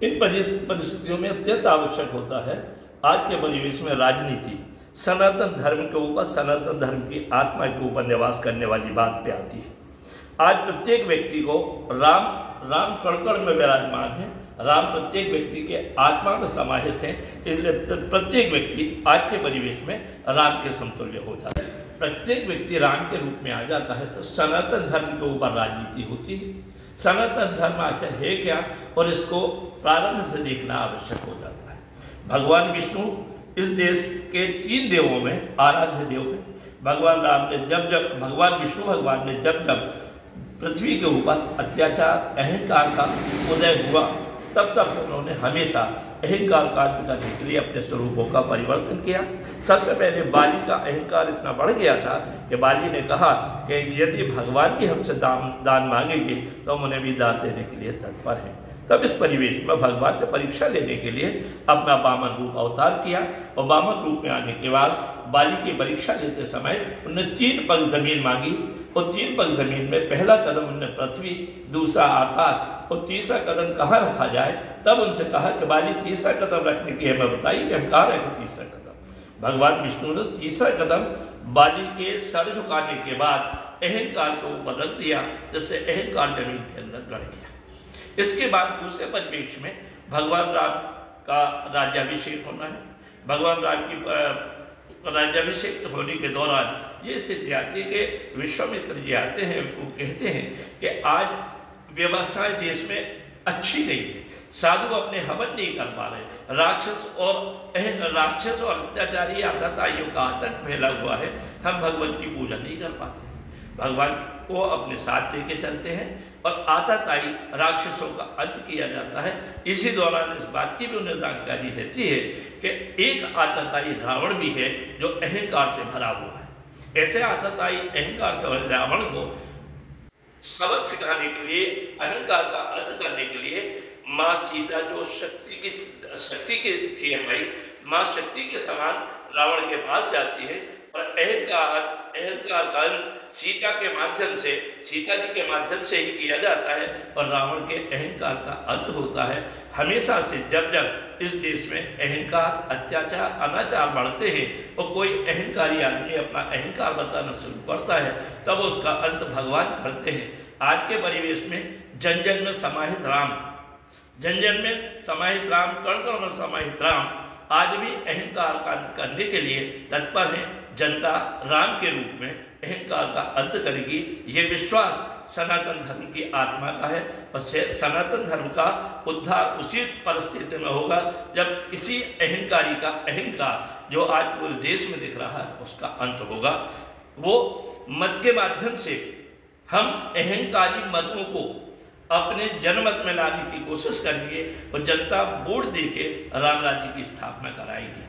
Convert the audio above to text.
इन परिस्थितियों में अत्यंत आवश्यक होता है आज के परिवेश में राजनीति सनातन धर्म के ऊपर, सनातन धर्म की आत्मा के ऊपर निवास करने वाली बात पे आती है। आज प्रत्येक व्यक्ति को राम कण में विराजमान है, राम प्रत्येक व्यक्ति के आत्मा में समाहित है, इसलिए प्रत्येक व्यक्ति आज के परिवेश में राम के समतुल्य हो जाता है। प्रत्येक व्यक्ति राम के रूप में आ जाता है तो सनातन धर्म के ऊपर राजनीति होती है। सनातन धर्म आखिर है क्या, और इसको प्रारंभ से देखना आवश्यक हो जाता है। भगवान विष्णु इस देश के 3 देवों में आराध्य देव है। भगवान राम ने भगवान विष्णु भगवान ने जब पृथ्वी के ऊपर अत्याचार अहंकार का उदय हुआ तब उन्होंने हमेशा अहंकार का अंत करने के लिए अपने स्वरूपों का परिवर्तन किया। सबसे पहले बाली का अहंकार इतना बढ़ गया था कि बाली ने कहा कि यदि भगवान भी हमसे दान मांगेंगे तो हम उन्हें भी दान देने के लिए तत्पर हैं। तब इस परिवेश में भगवान ने परीक्षा लेने के लिए अपना वामन रूप अवतार किया, और वामन रूप में आने के बाद बाली की परीक्षा लेते समय उन्होंने 3 पग जमीन मांगी, और 3 पग जमीन में पहला कदम उन्होंने पृथ्वी, दूसरा आकाश और तीसरा कदम कहाँ रखा जाए। तब उनसे कहा कि बाली तीसरा कदम रखने की हमें बताइए कि हम कहाँ रखें तीसरा कदम। भगवान विष्णु ने तीसरा कदम बाली के सर झुकाने के बाद अहंकार को ऊपर रख दिया, जिससे अहंकार जमीन के अंदर गड़ गया। इसके बाद दूसरे परिवेश में भगवान राम का राज्याभिषेक होना है। भगवान राम की राज्याभिषेक होने के दौरान ये स्थिति आती है कि विश्वामित्र जी आते हैं, वो कहते हैं कि आज व्यवस्थाएं देश में अच्छी नहीं है, साधु अपने हवन नहीं कर पा रहे, राक्षस और अत्याचारी आतताइयों का आतंक फैला हुआ है, हम भगवान की पूजा नहीं कर पाते। भगवान को अपने साथ लेके चलते हैं और आतताई राक्षसों का अंत किया जाता है। इसी दौरान इस बात की भी उन्हें जानकारी रहती है कि एक आतताई रावण भी है जो अहंकार से भरा हुआ है। ऐसे आतताई अहंकार से भरे रावण को सबक सिखाने के लिए, अहंकार का अंत करने के लिए माँ सीता जो शक्ति की थी हमारी माँ शक्ति के समान रावण के पास जाती है, और अहंकार का सीता जी के माध्यम से ही किया जाता है, और रावण के अहंकार का अंत होता है। हमेशा से जब इस देश में अहंकार, अत्याचार, अनाचार बढ़ते हैं और कोई अहंकारी आदमी अपना अहंकार बताना शुरू करता है, तब उसका अंत भगवान करते हैं। आज के परिवेश में जन जन में समाहित राम, कण कण में समाहित राम आज भी अहंकार का अंत करने के लिए तत्पर है। जनता राम के रूप में अहंकार का अंत करेगी, ये विश्वास सनातन धर्म की आत्मा का है, और सनातन धर्म का उद्धार उसी परिस्थिति में होगा जब किसी अहंकारी का अहंकार जो आज पूरे देश में दिख रहा है उसका अंत होगा। वो मत के माध्यम से हम अहंकारी मतों को अपने जनमत में लाने की कोशिश करेंगे और जनता वोट देके राम राज्य की स्थापना कराएगी।